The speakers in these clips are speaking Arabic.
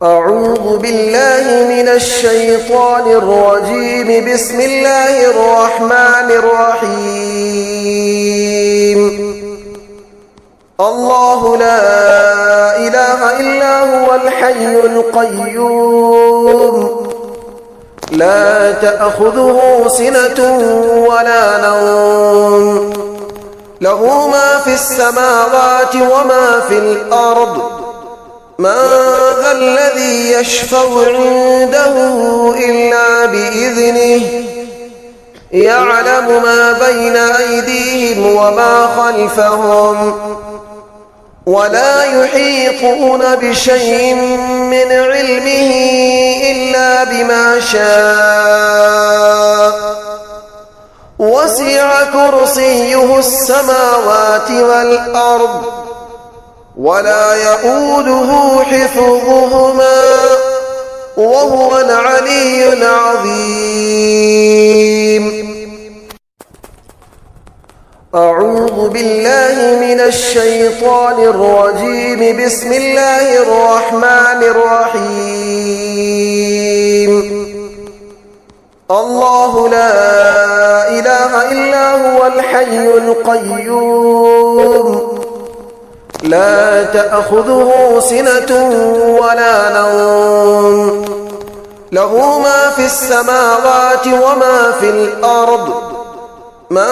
أعوذ بالله من الشيطان الرجيم. بسم الله الرحمن الرحيم. الله لا إله إلا هو الحي القيوم، لا تأخذه سنة ولا نوم، له ما في السماوات وما في الأرض. من ذا الذي يشفع عنده إلا بإذنه، يعلم ما بين أيديهم وما خلفهم، ولا يحيطون بشيء من علمه إلا بما شاء. وسع كرسيه السماوات والأرض، ولا يؤوده حفظهما، وهو العلي العظيم. أعوذ بالله من الشيطان الرجيم. بسم الله الرحمن الرحيم. الله لا إله إلا هو الحي القيوم، لا تأخذه سنة ولا نوم، له ما في السماوات وما في الأرض. من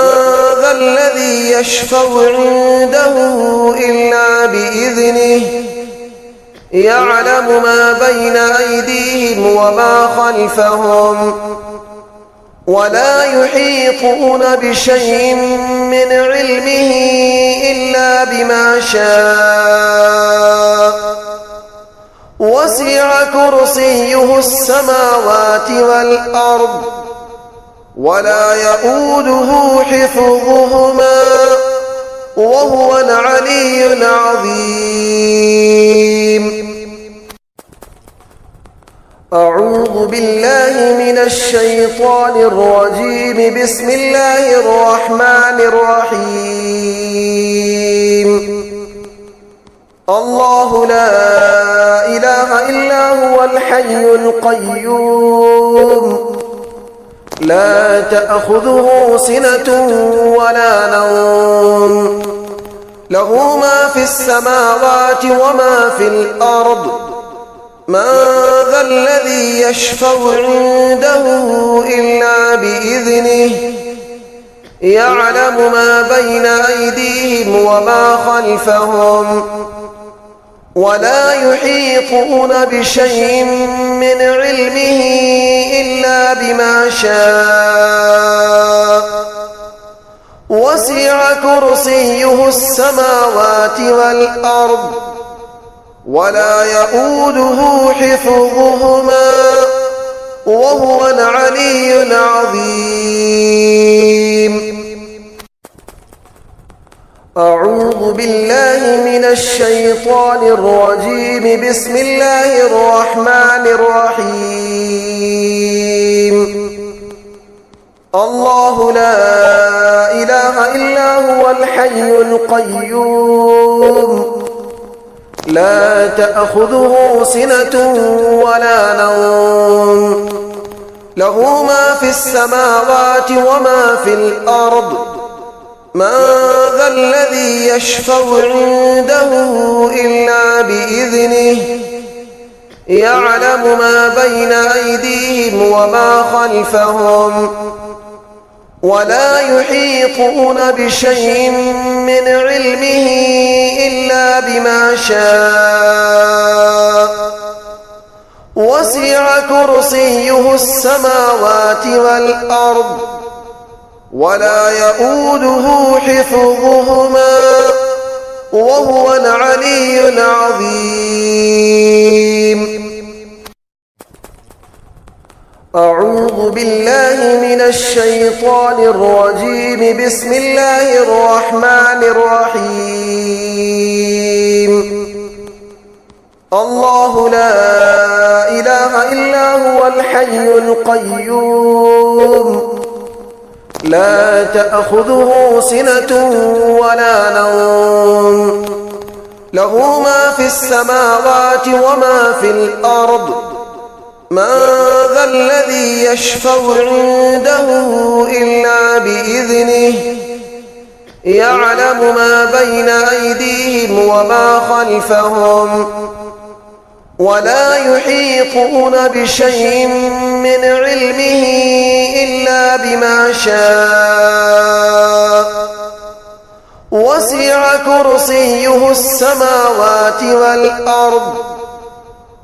ذا الذي يشفع عنده إلا بإذنه، يعلم ما بين أيديهم وما خلفهم، ولا يحيطون بشيء من علمه إلا بما شاء. وسع كرسيه السماوات والأرض، ولا يؤوده حفظهما، وهو العلي العظيم. أعوذ بالله من الشيطان الرجيم. بسم الله الرحمن الرحيم. الله لا إله إلا هو الحي القيوم، لا تأخذه سنة ولا نوم، له ما في السماوات وما في الأرض. من ذا الذي يشفع عنده إلا بإذنه، يعلم ما بين أيديهم وما خلفهم، ولا يحيطون بشيء من علمه إلا بما شاء. وسع كرسيه السماوات والأرض، ولا يؤوده حفظهما، وهو العلي العظيم. أعوذ بالله من الشيطان الرجيم. بسم الله الرحمن الرحيم. الله لا إله إلا هو الحي القيوم، لا تأخذه سنة ولا نوم، له ما في السماوات وما في الأرض. من ذا الذي يشفع عنده إلا بإذنه، يعلم ما بين أيديهم وما خلفهم، ولا يحيطون بشيء من علمه إلا بما شاء. وسع كرسيه السماوات والأرض، ولا يؤوده حفظهما، وهو العلي العظيم. أعوذ بالله من الشيطان الرجيم. بسم الله الرحمن الرحيم. الله لا إله إلا هو الحي القيوم، لا تأخذه سنة ولا نوم، له ما في السماوات وما في الأرض. من ذا الذي يشفع عنده إلا بإذنه يعلم ما بين أيديهم وما خلفهم ولا يحيطون بشيء من علمه إلا بما شاء. وسع كرسيه السماوات والأرض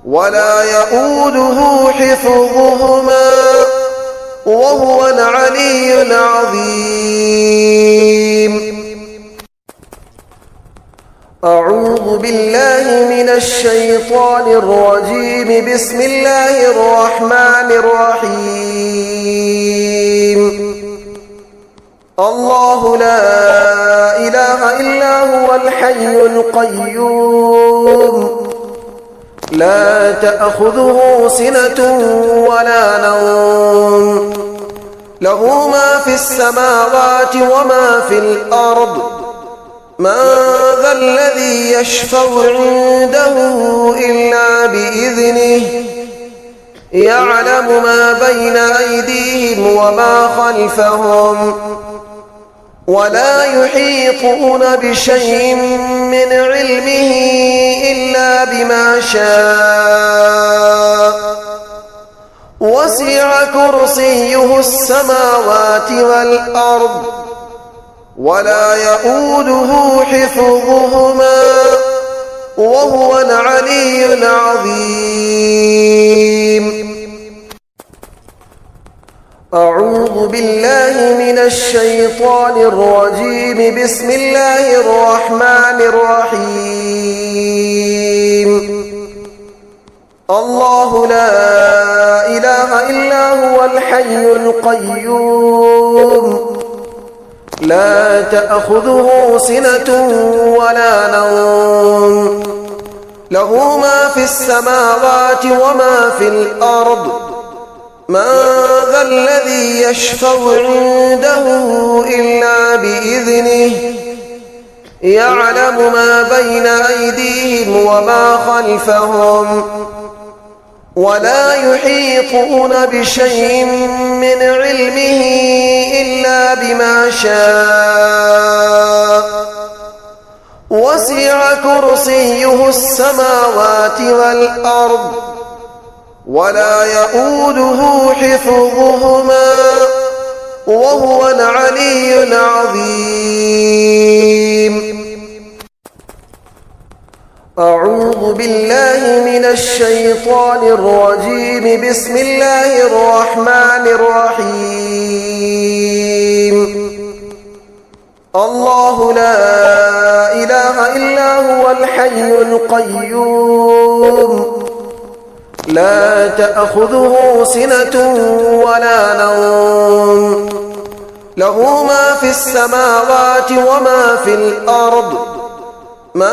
ولا يؤوده حفظهما وهو العلي العظيم. أعوذ بالله من الشيطان الرجيم. بسم الله الرحمن الرحيم. الله لا إله إلا هو الحي القيوم لا تأخذه سنة ولا نوم له ما في السماوات وما في الأرض. من ذا الذي يشفع عنده إلا بإذنه يعلم ما بين أيديهم وما خلفهم ولا يحيطون بشيء من علمه إلا بما شاء. وسع كرسيه السماوات والأرض ولا يؤوده حفظهما وهو العلي العظيم. أعوذ بالله من الشيطان الرجيم. بسم الله الرحمن الرحيم. الله لا إله إلا هو الحي القيوم لا تأخذه سنة ولا نوم له ما في السماوات وما في الأرض. من ذا الذي يشفع عنده إلا بإذنه يعلم ما بين أيديهم وما خلفهم ولا يحيطون بشيء من علمه إلا بما شاء. وسع كرسيه السماوات والأرض ولا يؤوده حفظهما وهو العلي العظيم. أعوذ بالله من الشيطان الرجيم. بسم الله الرحمن الرحيم. الله لا إله إلا هو الحي القيوم لا تأخذه سنة ولا نوم له ما في السماوات وما في الأرض. من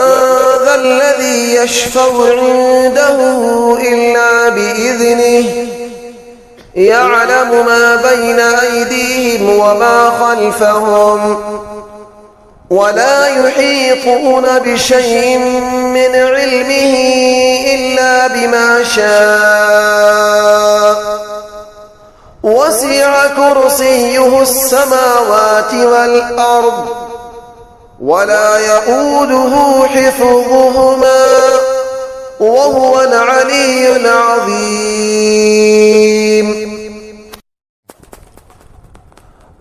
ذا الذي يشفع عنده إلا بإذنه يعلم ما بين أيديهم وما خلفهم ولا يحيطون بشيء من علمه إلا بما شاء. وسع كرسيه السماوات والأرض ولا يؤوده حفظهما وهو العلي العظيم.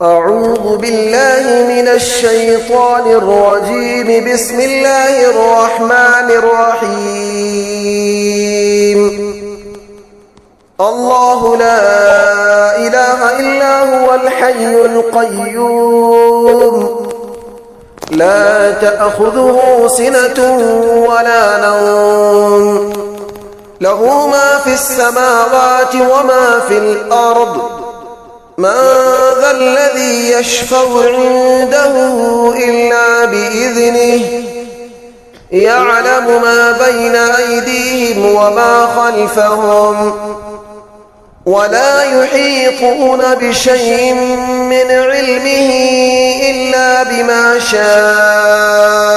أعوذ بالله من الشيطان الرجيم. بسم الله الرحمن الرحيم. الله لا إله إلا هو الحي القيوم لا تأخذه سنة ولا نوم له ما في السماوات وما في الأرض. من ذا الذي يشفع عنده إلا بإذنه يعلم ما بين أيديهم وما خلفهم ولا يحيطون بشيء من علمه إلا بما شاء.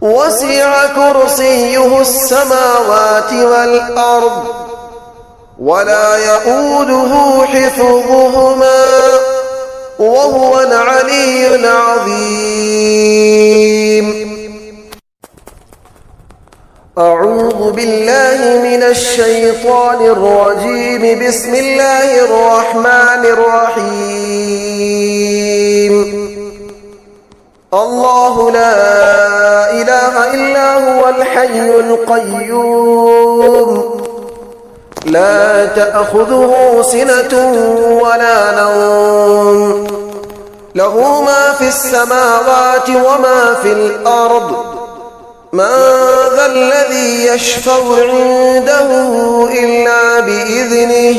وسع كرسيه السماوات والأرض ولا يؤوده حفظهما وهو العلي العظيم. أعوذ بالله من الشيطان الرجيم. بسم الله الرحمن الرحيم. الله لا إله إلا هو الحي القيوم لا تأخذه سنة ولا نوم له ما في السماوات وما في الأرض من ذا الذي يشفع عنده إلا بإذنه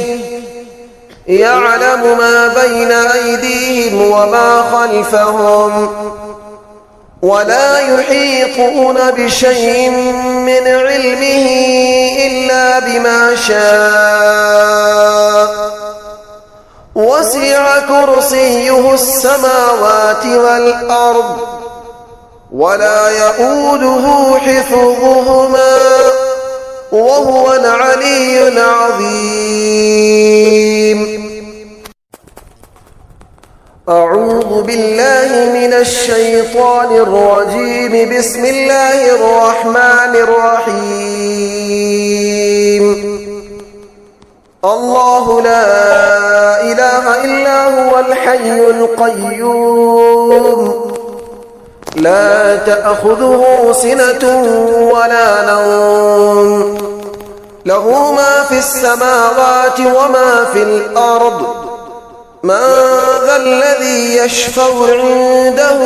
يعلم ما بين أيديهم وما خلفهم ولا يحيطون بشيء من علمه إلا بما شاء وسع كرسيه السماوات والأرض ولا يؤوده حفظهما وهو العلي العظيم. أعوذ بالله من الشيطان الرجيم. بسم الله الرحمن الرحيم. الله لا إله إلا هو الحي القيوم لا تأخذه سنة ولا نوم له ما في السماوات وما في الأرض من ذا الذي يشفع عنده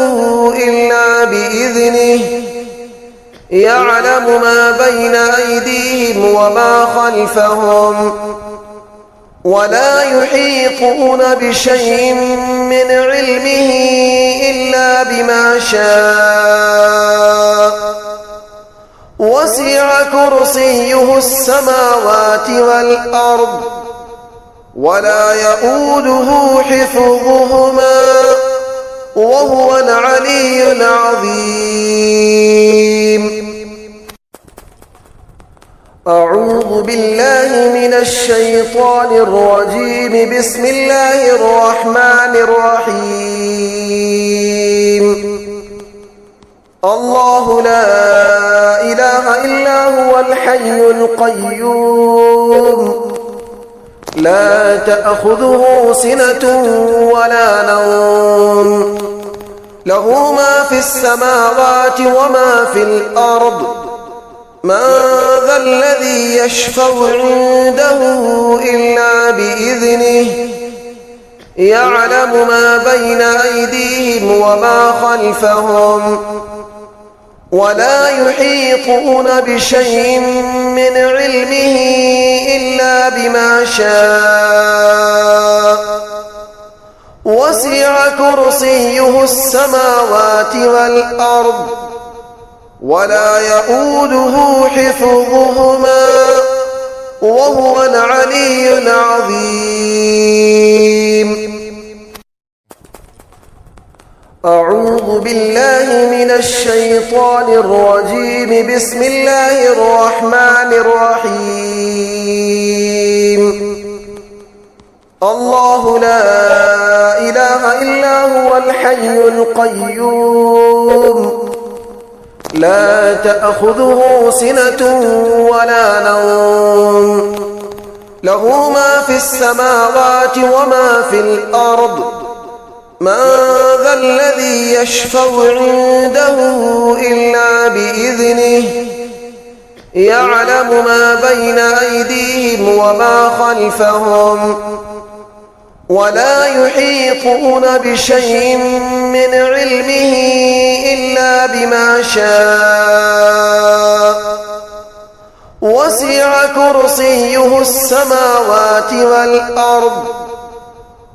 إلا بإذنه يعلم ما بين أيديهم وما خلفهم ولا يحيطون بشيء من علمه إلا بما شاء وسع كرسيه السماوات والأرض ولا يؤوده حفظهما وهو العلي العظيم. أعوذ بالله من الشيطان الرجيم. بسم الله الرحمن الرحيم. الله لا إله إلا هو الحي القيوم لا تأخذه سنة ولا نوم له ما في السماوات وما في الأرض من ذا الذي يشفع عنده إلا بإذنه يعلم ما بين أيديهم وما خلفهم ولا يحيطون بشيء من علمه إلا بما شاء وسع كرسيه السماوات والأرض ولا يؤوده حفظهما وهو العلي العظيم. أعوذ بالله من الشيطان الرجيم. بسم الله الرحمن الرحيم. الله لا إله إلا هو الحي القيوم لا تأخذه سنة ولا نوم له ما في السماوات وما في الأرض من ذا الذي يشفع عنده إلا بإذنه يعلم ما بين أيديهم وما خلفهم ولا يحيطون بشيء من علمه إلا بما شاء وسع كرسيه السماوات والأرض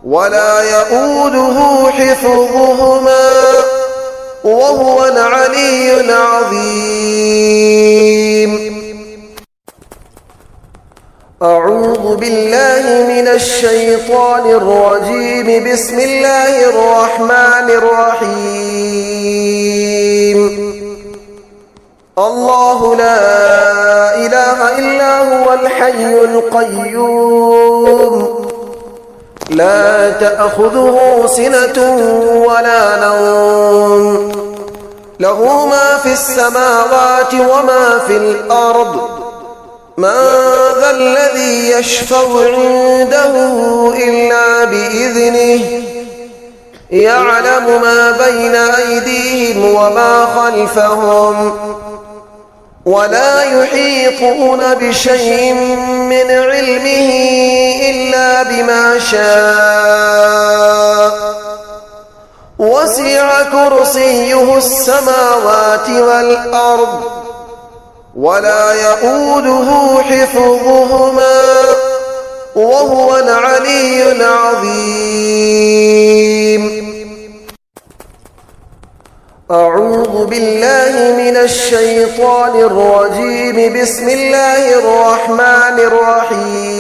ولا يؤوده حفظهما وهو العلي العظيم. أعوذ بالله من الشيطان الرجيم. بسم الله الرحمن الرحيم. الله لا إله إلا هو الحي القيوم لا تأخذه سنة ولا نوم له ما في السماوات وما في الأرض من ذا الذي يشفع عنده إلا بإذنه يعلم ما بين أيديهم وما خلفهم ولا يحيطون بشيء من علمه إلا بما شاء وسع كرسيه السماوات والأرض ولا يؤوده حفظهما وهو العلي العظيم. أعوذ بالله من الشيطان الرجيم. بسم الله الرحمن الرحيم.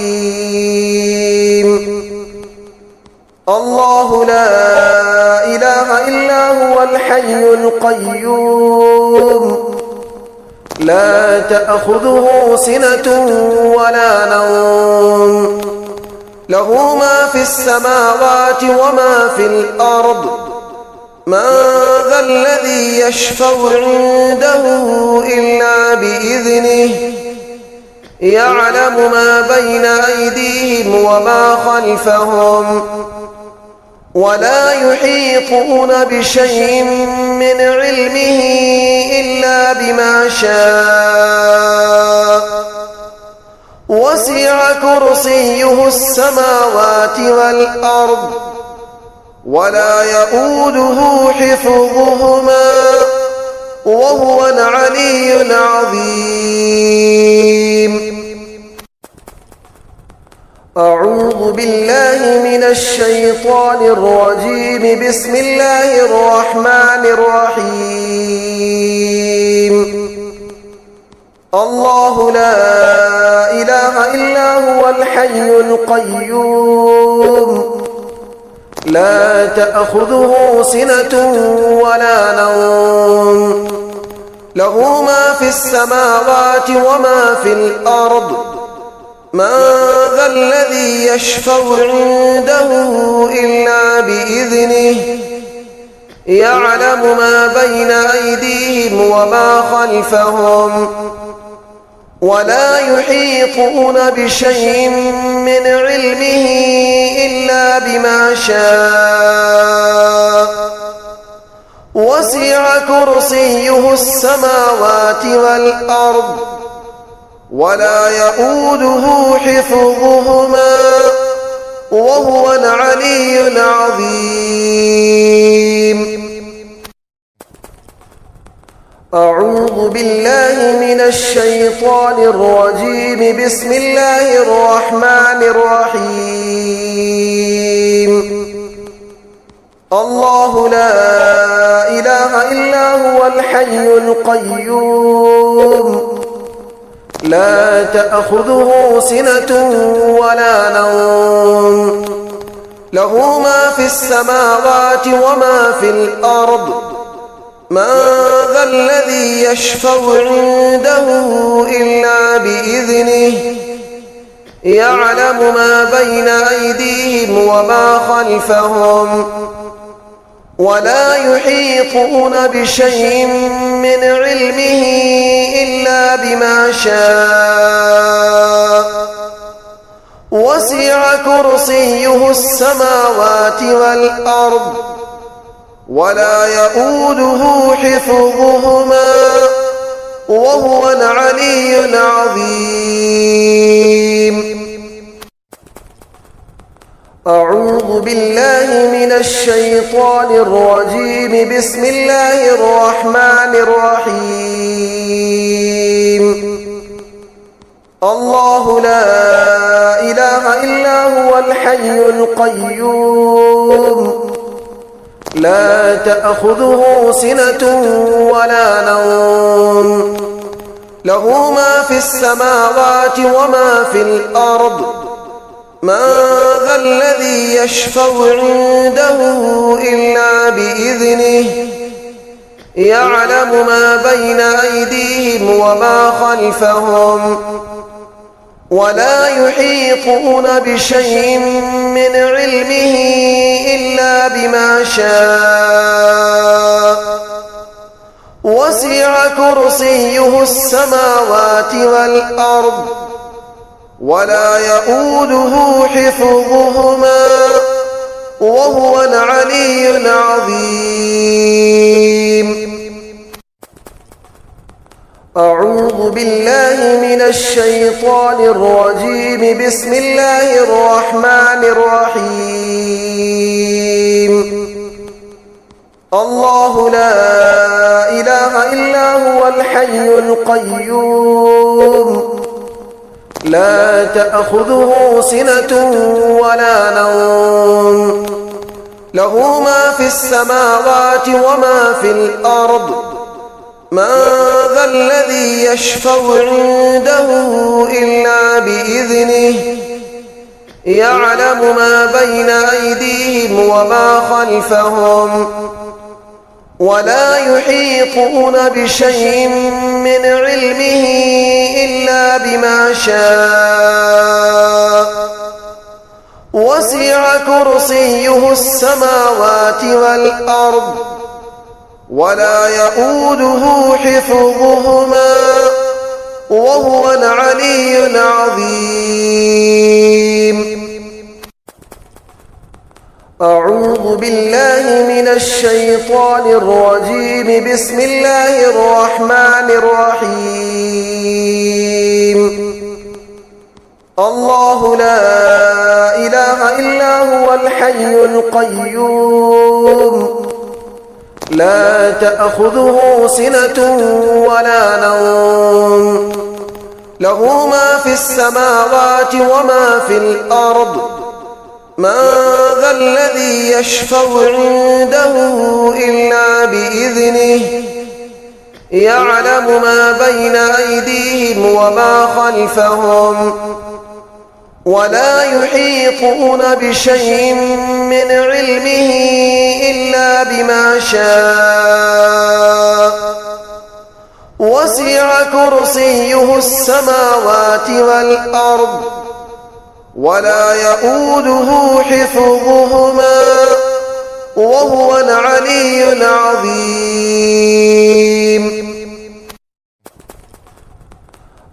الله لا إله إلا هو الحي القيوم لا تأخذه سنة ولا نوم له ما في السماوات وما في الأرض من ذا الذي يشفع عنده إلا بإذنه يعلم ما بين أيديهم وما خلفهم ولا يحيطون بشيء من علمه إلا بما شاء وسع كرسيه السماوات والأرض ولا يؤوده حفظهما وهو العلي العظيم. أعوذ بالله من الشيطان الرجيم. بسم الله الرحمن الرحيم. الله لا إله إلا هو الحي القيوم لا تأخذه سنة ولا نوم له ما في السماوات وما في الأرض من ذا الذي يشفع عنده إلا بإذنه يعلم ما بين أيديهم وما خلفهم ولا يحيطون بشيء من علمه إلا بما شاء وسع كرسيه السماوات والأرض ولا يؤوده حفظهما وهو العلي العظيم. أعوذ بالله من الشيطان الرجيم. بسم الله الرحمن الرحيم. الله لا إله إلا هو الحي القيوم لا تأخذه سنة ولا نوم له ما في السماوات وما في الأرض من ذا الذي يشفع عنده إلا بإذنه يعلم ما بين أيديهم وما خلفهم ولا يحيطون بشيء من علمه إلا بما شاء وسع كرسيه السماوات والأرض ولا يؤوده حفظهما وهو العلي العظيم. أعوذ بالله من الشيطان الرجيم. بسم الله الرحمن الرحيم. الله لا إله إلا هو الحي القيوم لا تأخذه سنة ولا نوم له ما في السماوات وما في الأرض من ذا الذي يشفع عنده إلا بإذنه يعلم ما بين أيديهم وما خلفهم ولا يحيطون بشيء من علمه إلا بما شاء وسع كرسيه السماوات والأرض ولا يؤوده حفظهما وهو العلي العظيم. أعوذ بالله من الشيطان الرجيم. بسم الله الرحمن الرحيم. الله لا إله إلا هو الحي القيوم لا تأخذه سنة ولا نوم له ما في السماوات وما في الأرض من ذا الذي يشفع عنده إلا بإذنه يعلم ما بين أيديهم وما خلفهم ولا يحيطون بشيء من علمه إلا بما شاء وسع كرسيه السماوات والأرض ولا يؤوده حفظهما وهو العلي العظيم. أعوذ بالله من الشيطان الرجيم. بسم الله الرحمن الرحيم. الله لا إله إلا هو الحي القيوم لا تأخذه سنة ولا نوم له ما في السماوات وما في الأرض من ذا الذي يشفع عنده إلا بإذنه يعلم ما بين أيديهم وما خلفهم ولا يحيطون بشيء من علمه إلا بما شاء وسع كرسيه السماوات والأرض ولا يؤوده حفظهما وهو العلي العظيم.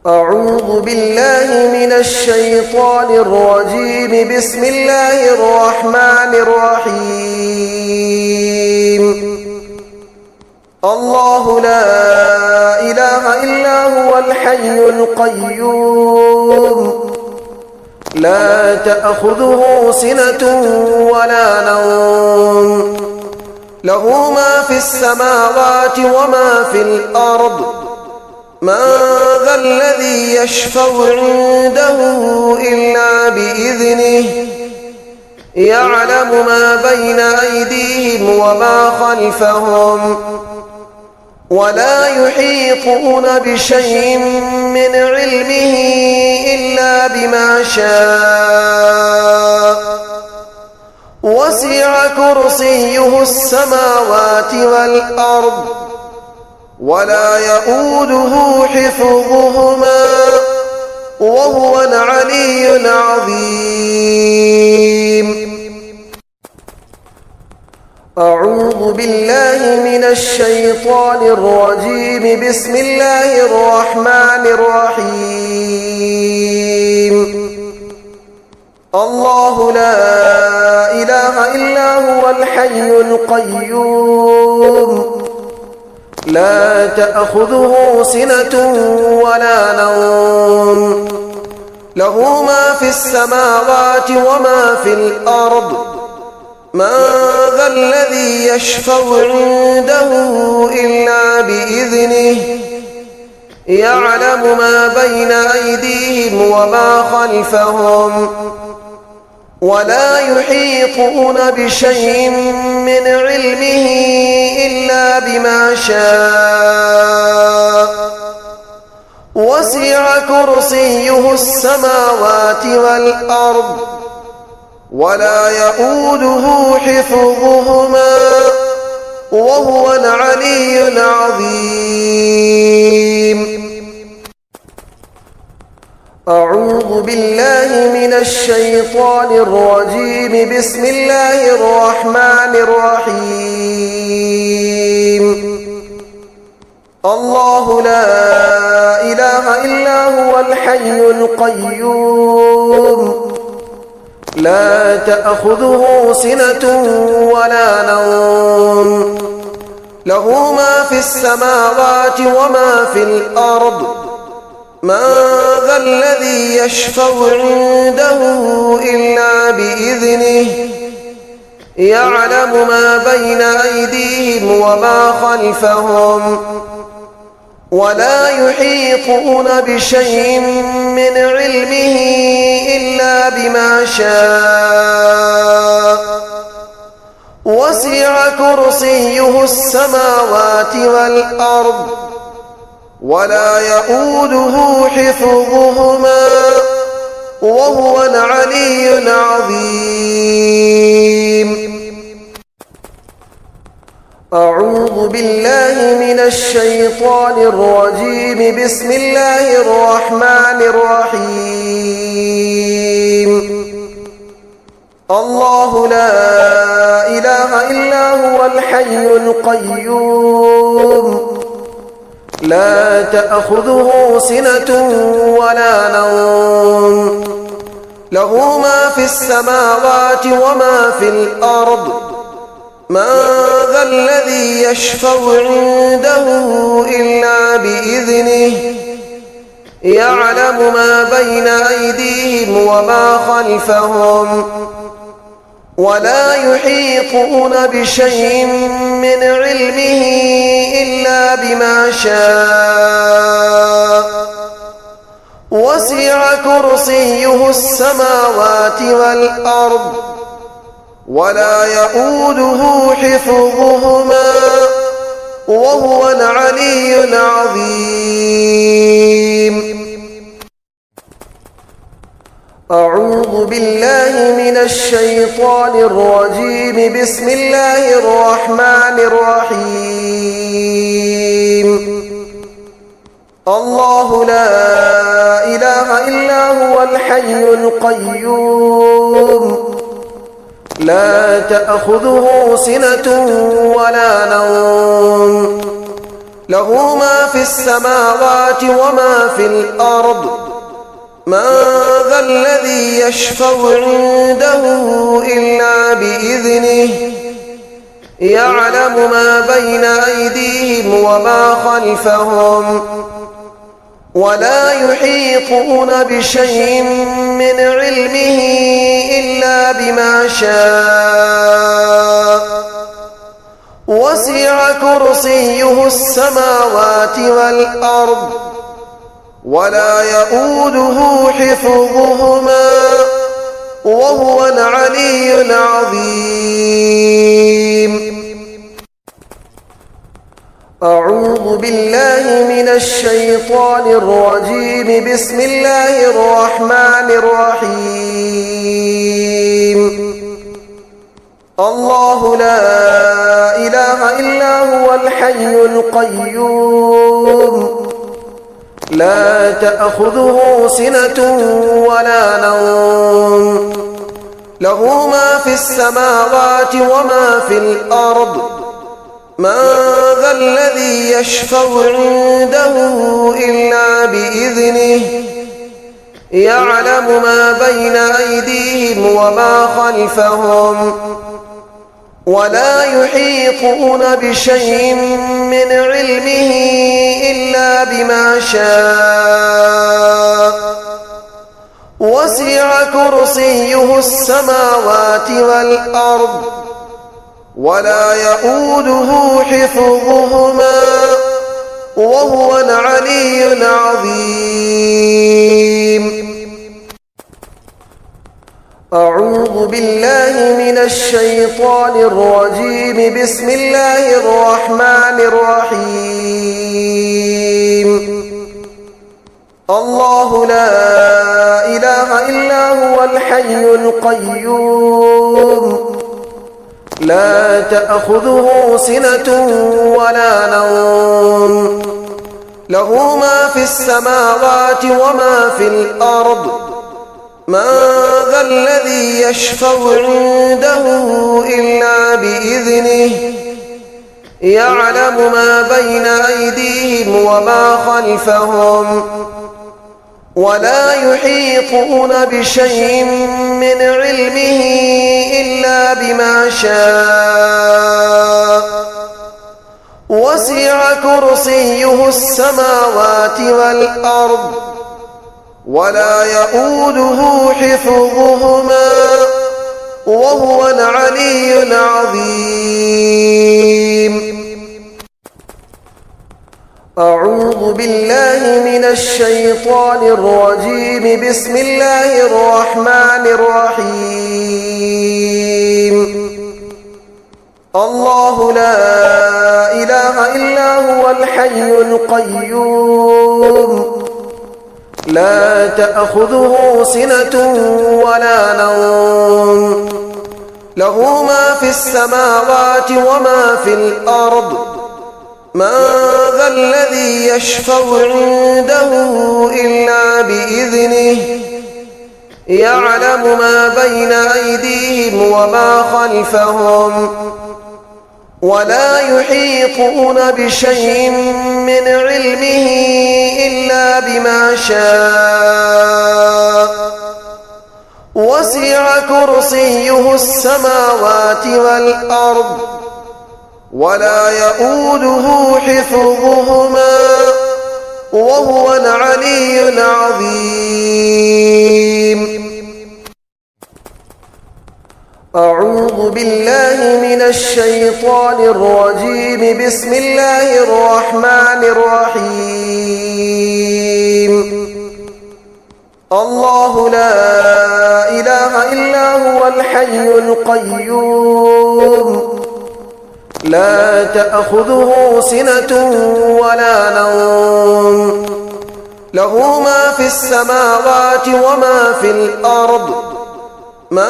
أعوذ بالله من الشيطان الرجيم. بسم الله الرحمن الرحيم. الله لا إله إلا هو الحي القيوم لا تأخذه سنة ولا نوم له ما في السماوات وما في الأرض من ذا الذي يشفع عنده إلا بإذنه يعلم ما بين أيديهم وما خلفهم ولا يحيطون بشيء من علمه إلا بما شاء وسع كرسيه السماوات والأرض ولا يؤوده حفظهما وهو العلي العظيم. أعوذ بالله من الشيطان الرجيم. بسم الله الرحمن الرحيم. الله لا إله إلا هو الحي القيوم لا تأخذه سنة ولا نوم له ما في السماوات وما في الأرض من ذا الذي يشفع عنده إلا بإذنه يعلم ما بين أيديهم وما خلفهم ولا يحيطون بشيء من علمه إلا بما شاء وسع كرسيه السماوات والأرض ولا يؤوده حفظهما وهو العلي العظيم. أعوذ بالله من الشيطان الرجيم. بسم الله الرحمن الرحيم. الله لا إله إلا هو الحي القيوم لا تأخذه سنة ولا نوم له ما في السماوات وما في الأرض من ذا الذي يشفع عنده إلا بإذنه يعلم ما بين أيديهم وما خلفهم ولا يحيطون بشيء من علمه إلا بما شاء وسع كرسيه السماوات والأرض ولا يؤوده حفظهما وهو العلي العظيم. أعوذ بالله من الشيطان الرجيم. بسم الله الرحمن الرحيم. الله لا إله إلا هو الحي القيوم لا تأخذه سنة ولا نوم له ما في السماوات وما في الأرض من ذا الذي يشفع عنده إلا بإذنه يعلم ما بين أيديهم وما خلفهم ولا يحيطون بشيء من علمه إلا بما شاء وسع كرسيه السماوات والأرض ولا يؤوده حفظهما وهو العلي العظيم. أعوذ بالله من الشيطان الرجيم. بسم الله الرحمن الرحيم. الله لا إله إلا هو الحي القيوم لا تأخذه سنة ولا نوم له ما في السماوات وما في الأرض من ذا الذي يشفع عنده إلا بإذنه يعلم ما بين أيديهم وما خلفهم ولا يحيطون بشيء من علمه إلا بما شاء وسع كرسيه السماوات والأرض ولا يؤوده حفظهما وهو العلي العظيم. أعوذ بالله من الشيطان الرجيم. بسم الله الرحمن الرحيم. الله لا إله إلا هو الحي القيوم لا تأخذه سنة ولا نوم له ما في السماوات وما في الأرض من ذا الذي يشفع عنده إلا بإذنه يعلم ما بين أيديهم وما خلفهم ولا يحيطون بشيء من علمه إلا بما شاء وسع كرسيه السماوات والأرض ولا يؤوده حفظهما وهو العلي العظيم. أعوذ بالله من الشيطان الرجيم. بسم الله الرحمن الرحيم. الله لا إله إلا هو الحي القيوم لا تأخذه سنة ولا نوم له ما في السماوات وما في الأرض من ذا الذي يشفع عنده إلا بإذنه يعلم ما بين أيديهم وما خلفهم ولا يحيطون بشيء من علمه إلا بما شاء وسع كرسيه السماوات والأرض ولا يؤوده حفظهما وهو العلي العظيم. أعوذ بالله من الشيطان الرجيم. بسم الله الرحمن الرحيم. الله لا إله إلا هو الحي القيوم لا تأخذه سنة ولا نوم له ما في السماوات وما في الأرض من ذا الذي يشفع عنده إلا بإذنه يعلم ما بين أيديهم وما خلفهم ولا يحيطون بشيء من علمه إلا بما شاء وسع كرسيه السماوات والأرض ولا يؤوده حفظهما وهو العلي العظيم. أعوذ بالله من الشيطان الرجيم. بسم الله الرحمن الرحيم. الله لا إله إلا هو الحي القيوم لا تأخذه سنة ولا نوم له ما في السماوات وما في الأرض من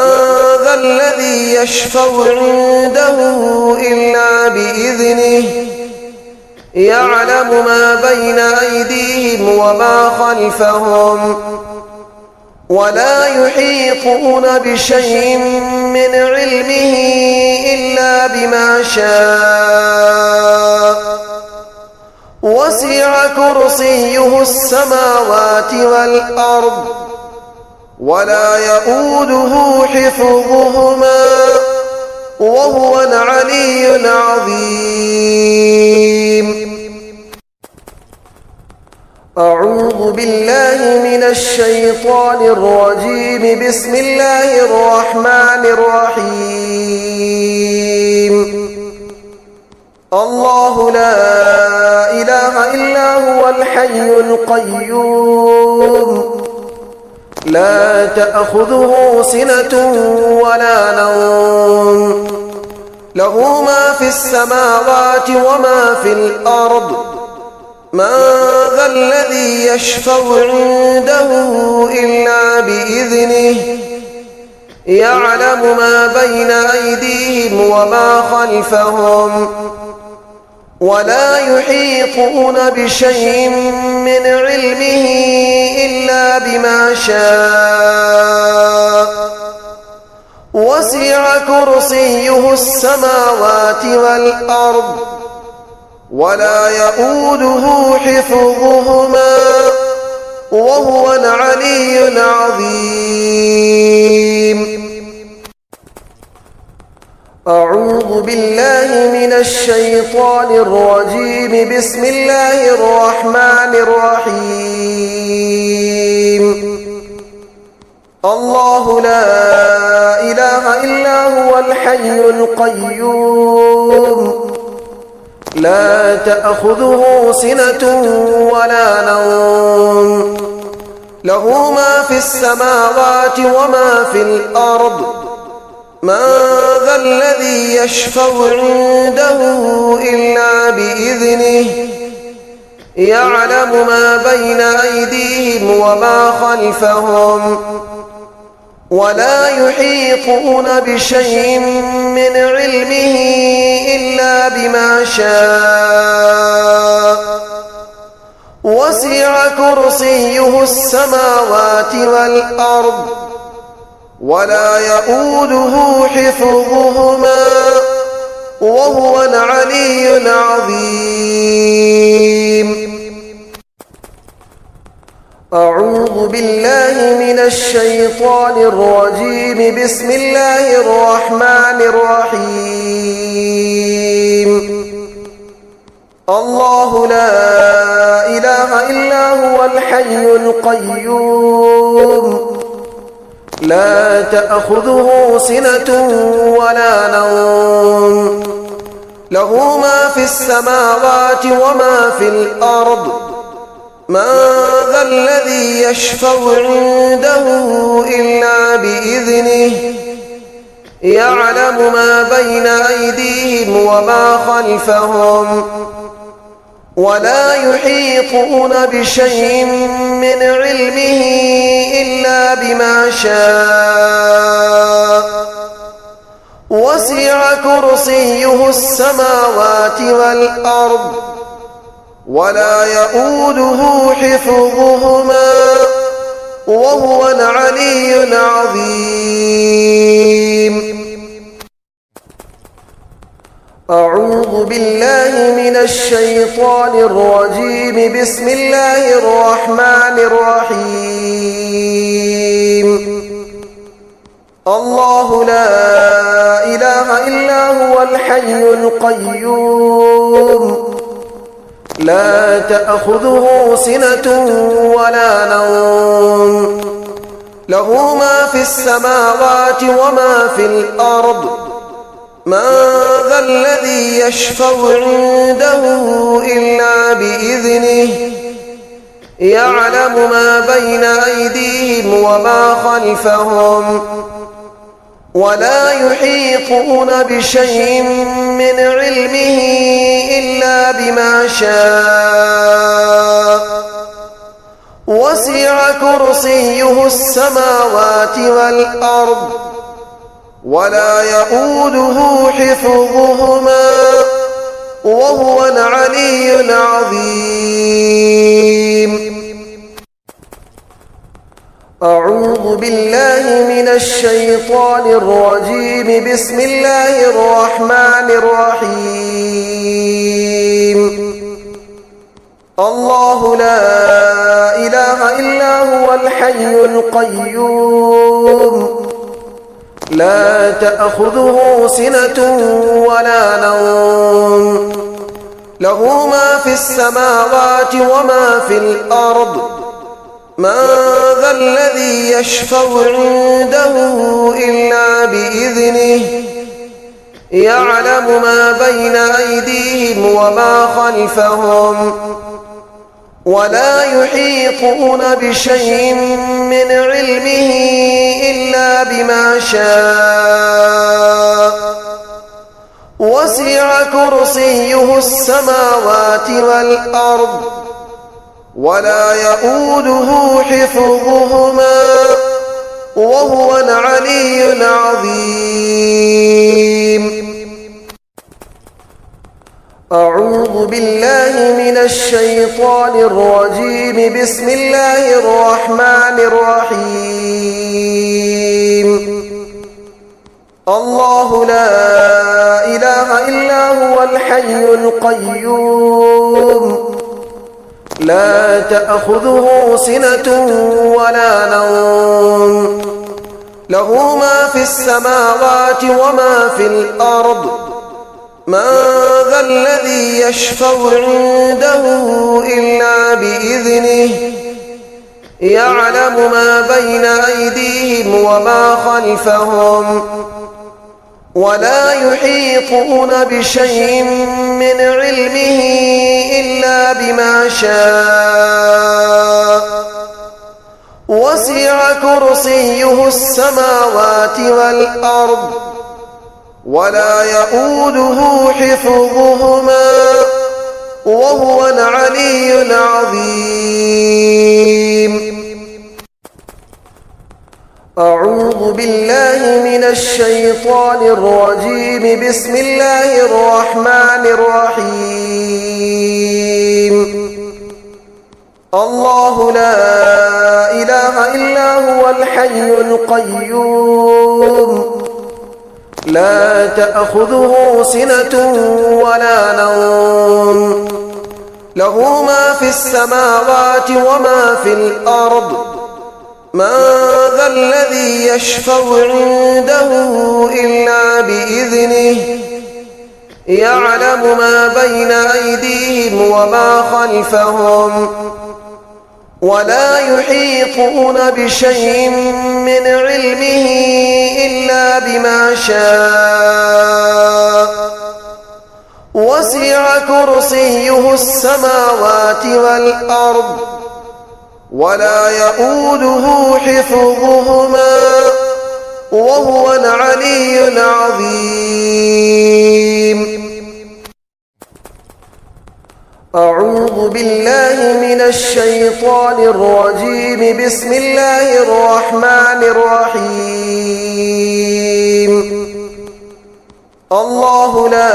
ذا الذي يشفع عنده إلا بإذنه يعلم ما بين أيديهم وما خلفهم ولا يحيطون بشيء من علمه إلا بما شاء وسع كرسيه السماوات والأرض ولا يؤوده حفظهما وهو العلي العظيم. أعوذ بالله من الشيطان الرجيم. بسم الله الرحمن الرحيم. الله لا إله إلا هو الحي القيوم لا تأخذه سنة ولا نوم له ما في السماوات وما في الأرض من ذا الذي يشفع عنده إلا بإذنه يعلم ما بين أيديهم وما خلفهم ولا يحيطون بشيء من علمه إلا بما شاء وسع كرسيه السماوات والأرض ولا يؤوده حفظهما وهو العلي العظيم. أعوذ بالله من الشيطان الرجيم. بسم الله الرحمن الرحيم. الله لا إله إلا هو الحي القيوم لا تأخذه سنة ولا نوم له ما في السماوات وما في الأرض من ذا الذي يشفع عنده إلا بإذنه يعلم ما بين أيديهم وما خلفهم ولا يحيطون بشيء من علمه إلا بما شاء وسع كرسيه السماوات والأرض ولا يؤوده حفظهما وهو العلي العظيم. أعوذ بالله من الشيطان الرجيم. بسم الله الرحمن الرحيم. الله لا إله إلا هو الحي القيوم لا تأخذه سنة ولا نوم له ما في السماوات وما في الأرض من ذا الذي يشفع عنده إلا بإذنه يعلم ما بين أيديهم وما خلفهم ولا يحيطون بشيء من علمه إلا بما شاء وسع كرسيه السماوات والأرض ولا يؤوده حفظهما وهو العلي العظيم. أعوذ بالله من الشيطان الرجيم. بسم الله الرحمن الرحيم. الله لا إله إلا هو الحي القيوم لا تأخذه سنة ولا نوم له ما في السماوات وما في الأرض من ذا الذي يشفع عنده إلا بإذنه يعلم ما بين أيديهم وما خلفهم ولا يحيطون بشيء من علمه إلا بما شاء وسع كرسيه السماوات والأرض ولا يؤوده حفظهما وهو العلي العظيم. أعوذ بالله من الشيطان الرجيم. بسم الله الرحمن الرحيم. الله لا إله إلا هو الحي القيوم لا تأخذه سنة ولا نوم له ما في السماوات وما في الأرض من ذا الذي يشفع عنده إلا بإذنه يعلم ما بين أيديهم وما خلفهم ولا يحيطون بشيء من علمه إلا بما شاء وسع كرسيه السماوات والأرض ولا يؤوده حفظهما وهو العلي العظيم. أعوذ بالله من الشيطان الرجيم. بسم الله الرحمن الرحيم. الله لا إله إلا هو الحي القيوم لا تأخذه سنة ولا نوم له ما في السماوات وما في الأرض من ذا الذي يشفع عنده إلا بإذنه يعلم ما بين أيديهم وما خلفهم ولا يحيطون بشيء من علمه إلا بما شاء وسع كرسيه السماوات والأرض ولا يؤوده حفظهما وهو العلي العظيم. أعوذ بالله من الشيطان الرجيم. بسم الله الرحمن الرحيم. الله لا إله إلا هو الحي القيوم لا تأخذه سنة ولا نوم له ما في السماوات وما في الأرض من ذا الذي يشفع عنده إلا بإذنه يعلم ما بين أيديهم وما خلفهم ولا يحيطون بشيء من علمه إلا بما شاء وسع كرسيه السماوات والأرض ولا يؤوده حفظهما وهو العلي العظيم. أعوذ بالله من الشيطان الرجيم. بسم الله الرحمن الرحيم. الله لا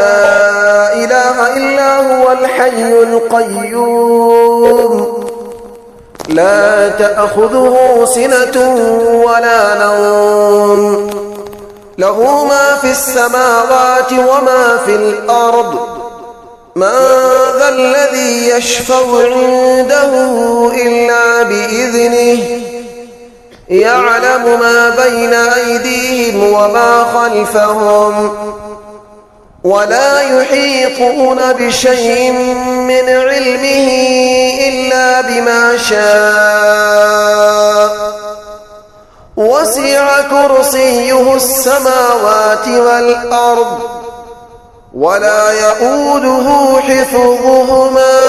إله إلا هو الحي القيوم لا تأخذه سنة ولا نوم له ما في السماوات وما في الأرض من ذا الذي يشفع عنده إلا بإذنه يعلم ما بين أيديهم وما خلفهم ولا يحيطون بشيء من علمه إلا بما شاء وسع كرسيه السماوات والأرض ولا يؤوده حفظهما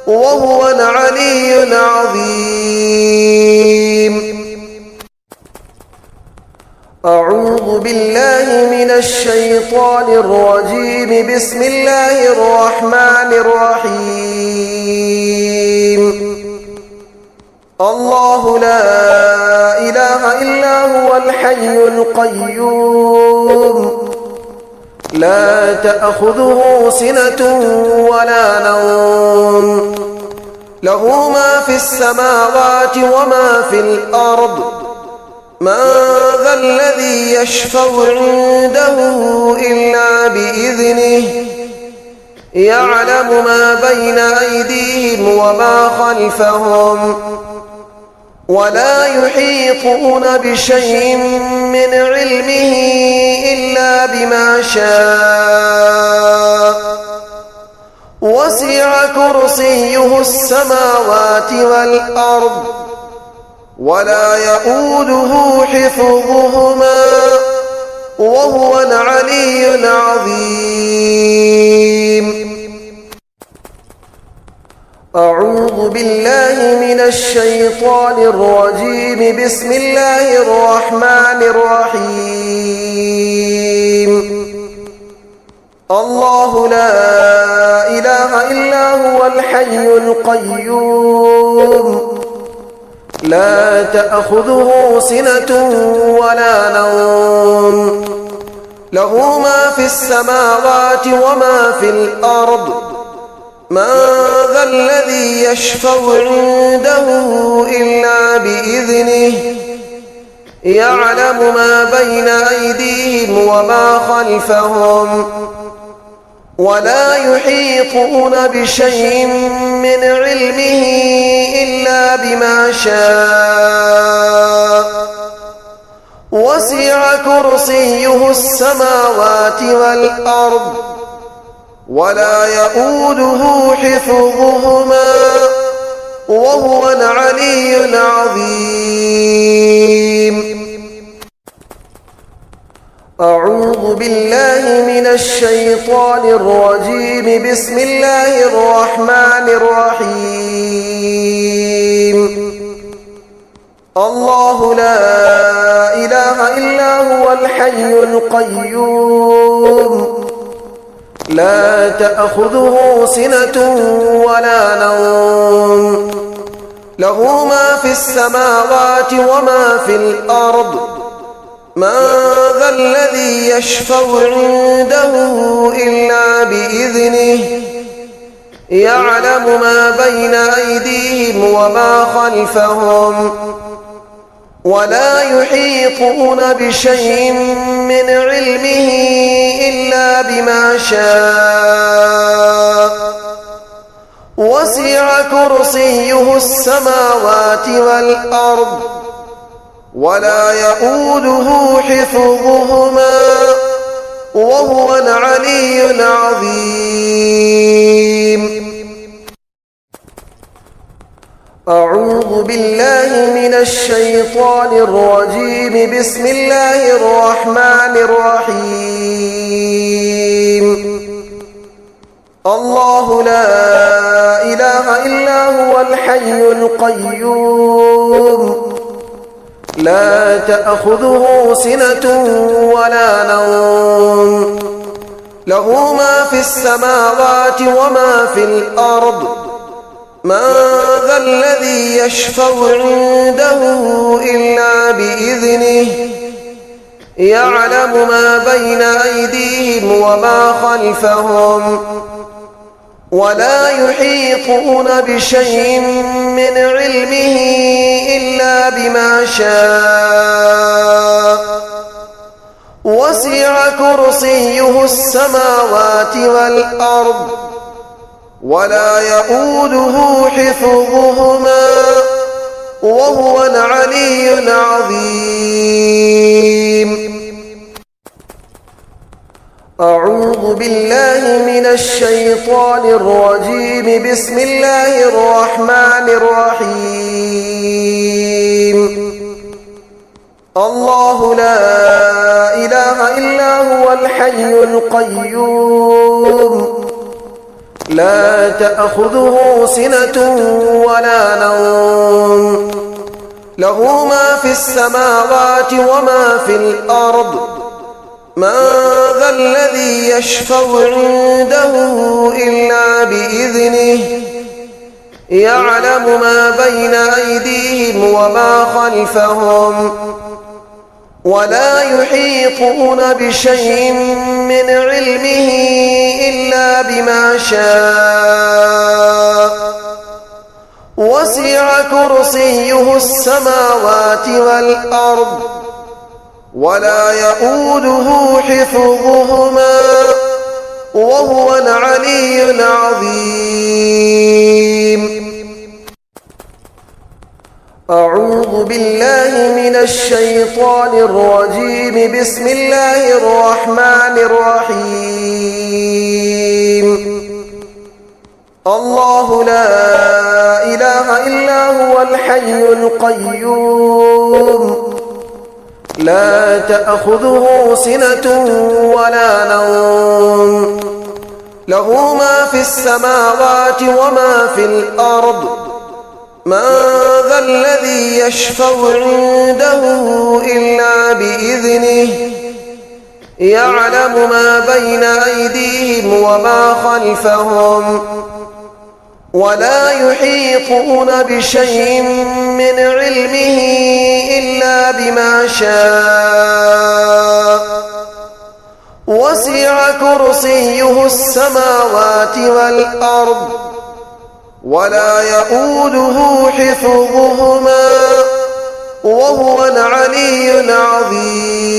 وهو العلي العظيم. أعوذ بالله من الشيطان الرجيم. بسم الله الرحمن الرحيم. الله لا إله إلا هو الحي القيوم لا تأخذه سنة ولا نوم له ما في السماوات وما في الأرض من ذا الذي يشفع عنده إلا بإذنه يعلم ما بين أيديهم وما خلفهم ولا يحيطون بشيء من علمه إلا بما شاء وسع كرسيه السماوات والأرض ولا يؤوده حفظهما وهو العلي العظيم. أعوذ بالله من الشيطان الرجيم. بسم الله الرحمن الرحيم. الله لا إله إلا هو الحي القيوم لا تأخذه سنة ولا نوم له ما في السماوات وما في الأرض من ذا الذي يشفع عنده إلا بإذنه يعلم ما بين أيديهم وما خلفهم ولا يحيطون بشيء من علمه إلا بما شاء وسع كرسيه السماوات والأرض ولا يؤوده حفظهما وهو العلي العظيم. أعوذ بالله من الشيطان الرجيم. بسم الله الرحمن الرحيم. الله لا إله إلا هو الحي القيوم لا تأخذه سنة ولا نوم له ما في السماوات وما في الأرض من ذا الذي يشفع عنده إلا بإذنه يعلم ما بين أيديهم وما خلفهم ولا يحيطون بشيء من علمه إلا بما شاء وسع كرسيه السماوات والأرض ولا يؤوده حفظهما وهو العلي العظيم. أعوذ بالله من الشيطان الرجيم. بسم الله الرحمن الرحيم. الله لا إله إلا هو الحي القيوم لا تأخذه سنة ولا نوم له ما في السماوات وما في الأرض من ذا الذي يشفع عنده إلا بإذنه يعلم ما بين أيديهم وما خلفهم ولا يحيطون بشيء من علمه إلا بما شاء وسع كرسيه السماوات والأرض ولا يؤوده حفظهما وهو العلي العظيم. أعوذ بالله من الشيطان الرجيم. بسم الله الرحمن الرحيم. الله لا إله إلا هو الحي القيوم لا تأخذه سنة ولا نوم له ما في السماوات وما في الأرض من ذا الذي يشفع عنده إلا بإذنه يعلم ما بين أيديهم وما خلفهم ولا يحيطون بشيء من علمه إلا بما شاء وسع كرسيه السماوات والأرض ولا يؤوده حفظهما وهو العلي العظيم. أعوذ بالله من الشيطان الرجيم. بسم الله الرحمن الرحيم. الله لا إله إلا هو الحي القيوم لا تأخذه سنة ولا نوم له ما في السماوات وما في الأرض من ذا الذي يشفع عنده إلا بإذنه يعلم ما بين أيديهم وما خلفهم ولا يحيطون بشيء من علمه إلا بما شاء وسع كرسيه السماوات والأرض ولا يؤوده حفظهما وهو العلي العظيم.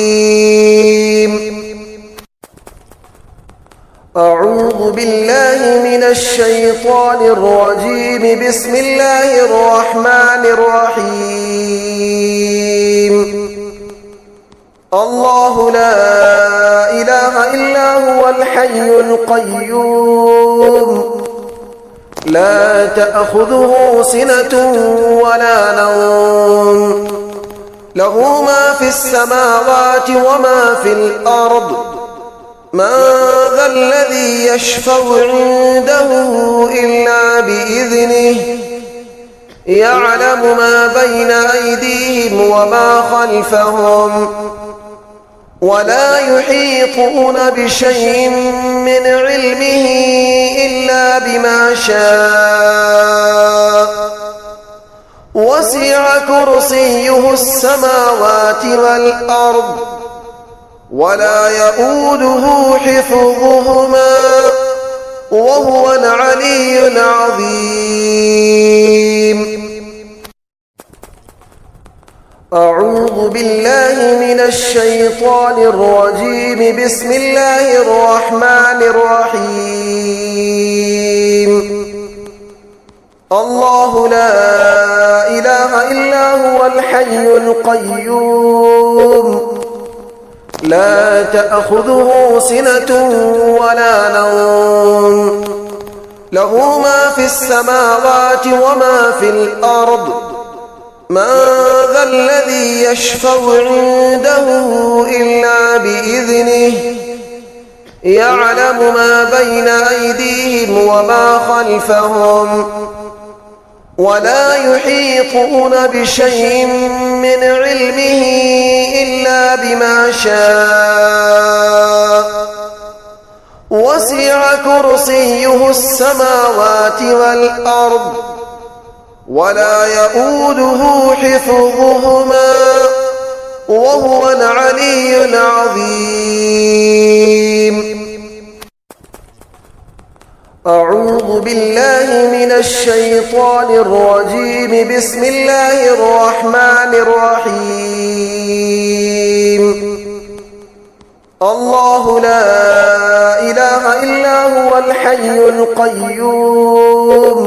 أعوذ بالله من الشيطان الرجيم. بسم الله الرحمن الرحيم. الله لا إله إلا هو الحي القيوم لا تأخذه سنة ولا نوم له ما في السماوات وما في الأرض من ذا الذي يشفع عنده إلا بإذنه يعلم ما بين أيديهم وما خلفهم ولا يحيطون بشيء من علمه إلا بما شاء وسع كرسيه السماوات والأرض ولا يؤوده حفظهما وهو العلي العظيم. أعوذ بالله من الشيطان الرجيم. بسم الله الرحمن الرحيم. الله لا إله إلا هو الحي القيوم لا تأخذه سنة ولا نوم له ما في السماوات وما في الأرض من ذا الذي يشفع عنده إلا بإذنه يعلم ما بين أيديهم وما خلفهم ولا يحيطون بشيء من علمه إلا بما شاء وسع كرسيه السماوات والأرض ولا يؤوده حفظهما وهو العلي العظيم. أعوذ بالله من الشيطان الرجيم. بسم الله الرحمن الرحيم. الله لا إله إلا هو الحي القيوم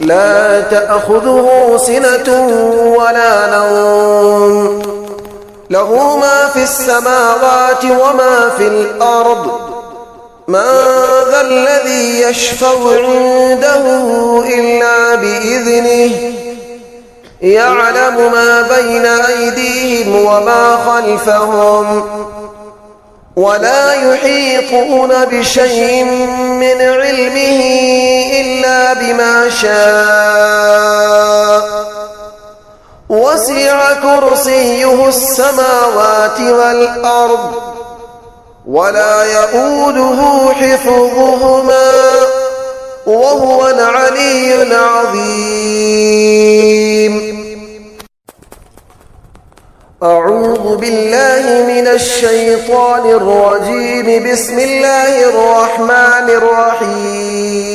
لا تأخذه سنة ولا نوم له ما في السماوات وما في الأرض من ذا الذي يشفع عنده إلا بإذنه يعلم ما بين أيديهم وما خلفهم ولا يحيطون بشيء من علمه إلا بما شاء وسع كرسيه السماوات والأرض ولا يؤوده حفظهما وهو العلي العظيم. أعوذ بالله من الشيطان الرجيم. بسم الله الرحمن الرحيم.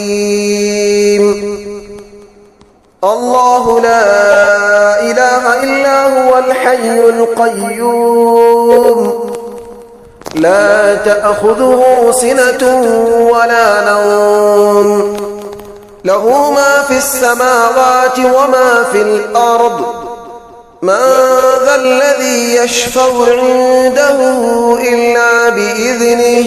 الله لا إله إلا هو الحي القيوم لا تأخذه سنة ولا نوم له ما في السماوات وما في الأرض من ذا الذي يشفع عنده إلا بإذنه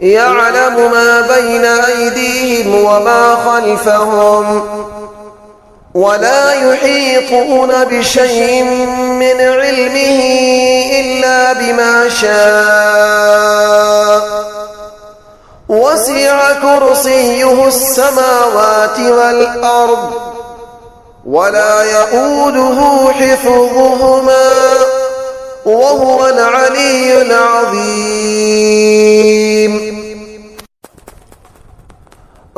يعلم ما بين أيديهم وما خلفهم ولا يحيطون بشيء من علمه إلا بما شاء وسع كرسيه السماوات والأرض ولا يؤوده حفظهما وهو العلي العظيم.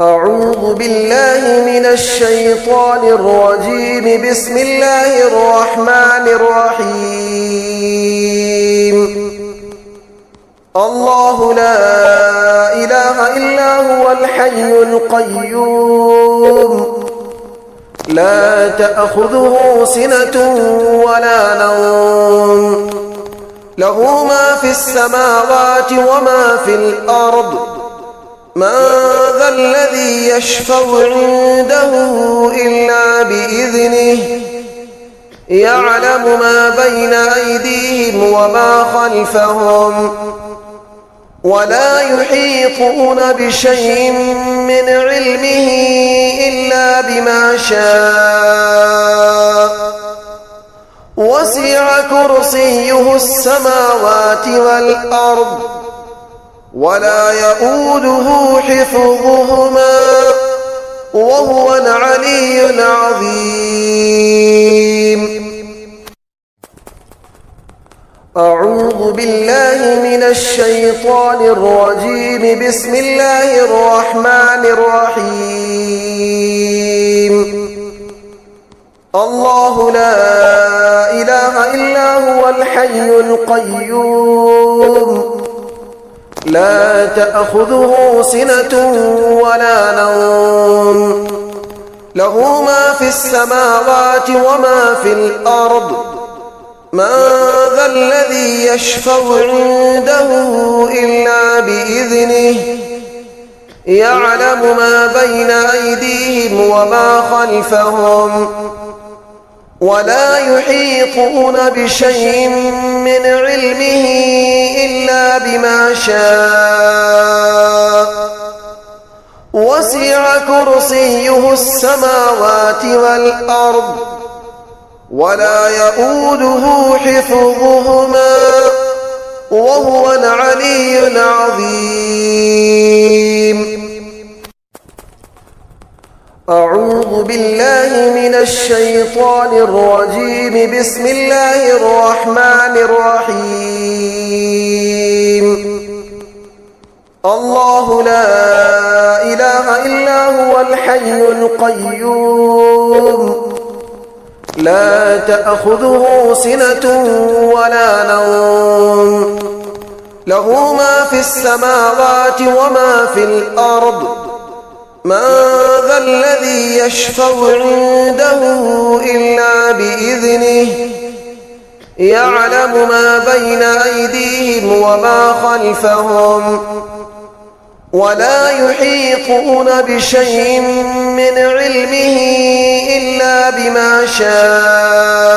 أعوذ بالله من الشيطان الرجيم. بسم الله الرحمن الرحيم. الله لا إله إلا هو الحي القيوم لا تأخذه سنة ولا نوم له ما في السماوات وما في الأرض من ذا الذي يشفع عنده إلا بإذنه يعلم ما بين أيديهم وما خلفهم ولا يحيطون بشيء من علمه إلا بما شاء وسع كرسيه السماوات والأرض ولا يؤوده حفظهما وهو العلي العظيم. أعوذ بالله من الشيطان الرجيم. بسم الله الرحمن الرحيم. الله لا إله إلا هو الحي القيوم لا تأخذه سنة ولا نوم له ما في السماوات وما في الأرض من ذا الذي يشفع عنده إلا بإذنه يعلم ما بين أيديهم وما خلفهم ولا يحيطون بشيء من علمه إلا بما شاء وسع كرسيه السماوات والأرض ولا يؤوده حفظهما وهو العلي العظيم. أعوذ بالله من الشيطان الرجيم. بسم الله الرحمن الرحيم. الله لا إله إلا هو الحي القيوم لا تأخذه سنة ولا نوم له ما في السماوات وما في الأرض من ذا الذي يشفع عنده إلا بإذنه يعلم ما بين أيديهم وما خلفهم ولا يحيطون بشيء من علمه إلا بما شاء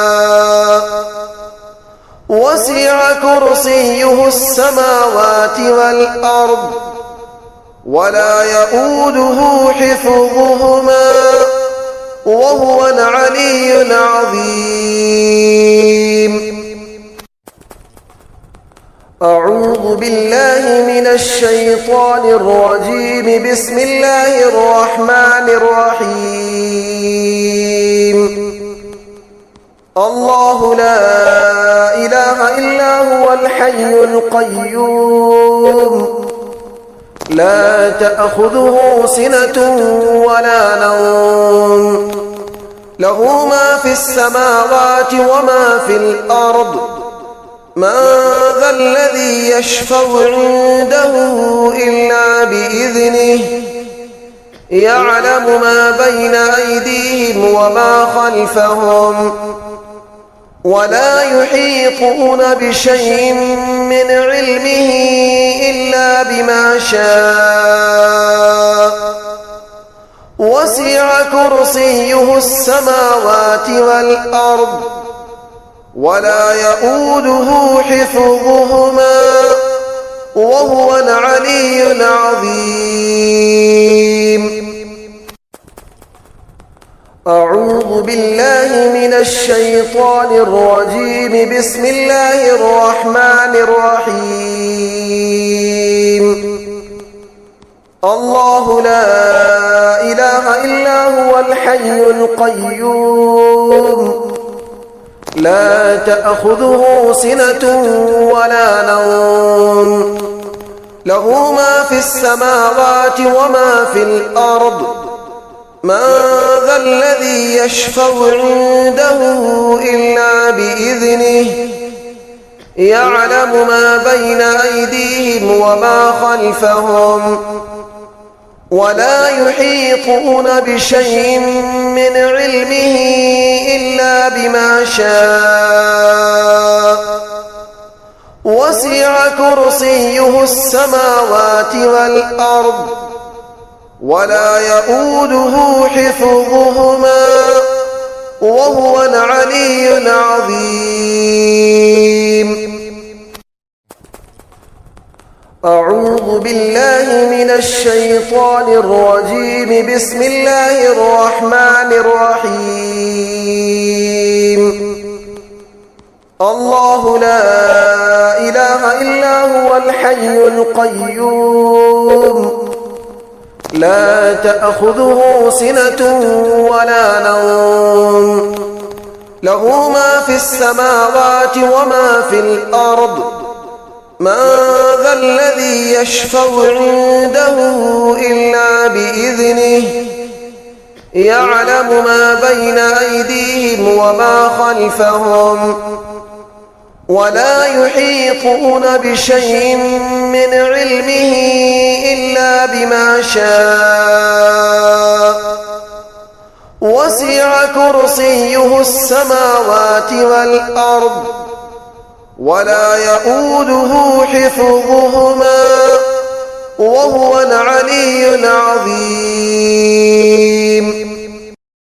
وسع كرسيه السماوات والأرض ولا يؤوده حفظهما وهو العلي العظيم. أعوذ بالله من الشيطان الرجيم. بسم الله الرحمن الرحيم. الله لا إله إلا هو الحي القيوم لا تأخذه سنة ولا نوم له ما في السماوات وما في الأرض من ذا الذي يشفع عنده إلا بإذنه يعلم ما بين أيديهم وما خلفهم ولا يحيطون بشيء من علمه إلا بما شاء وسع كرسيه السماوات والأرض ولا يؤوده حفظهما وهو العلي العظيم. أعوذ بالله من الشيطان الرجيم. بسم الله الرحمن الرحيم. الله لا إله إلا هو الحي القيوم لا تأخذه سنة ولا نوم له ما في السماوات وما في الأرض من ذا الذي يشفع عنده إلا بإذنه يعلم ما بين أيديهم وما خلفهم ولا يحيطون بشيء من علمه إلا بما شاء وسع كرسيه السماوات والأرض ولا يؤوده حفظهما وهو العلي العظيم. أعوذ بالله من الشيطان الرجيم. بسم الله الرحمن الرحيم. الله لا إله إلا هو الحي القيوم لا تأخذه سنة ولا نوم له ما في السماوات وما في الأرض من ذا الذي يشفع عنده إلا بإذنه يعلم ما بين أيديهم وما خلفهم ولا يحيطون بشيء من علمه إلا بما شاء وسع كرسيه السماوات والأرض ولا يؤوده حفظهما وهو العلي العظيم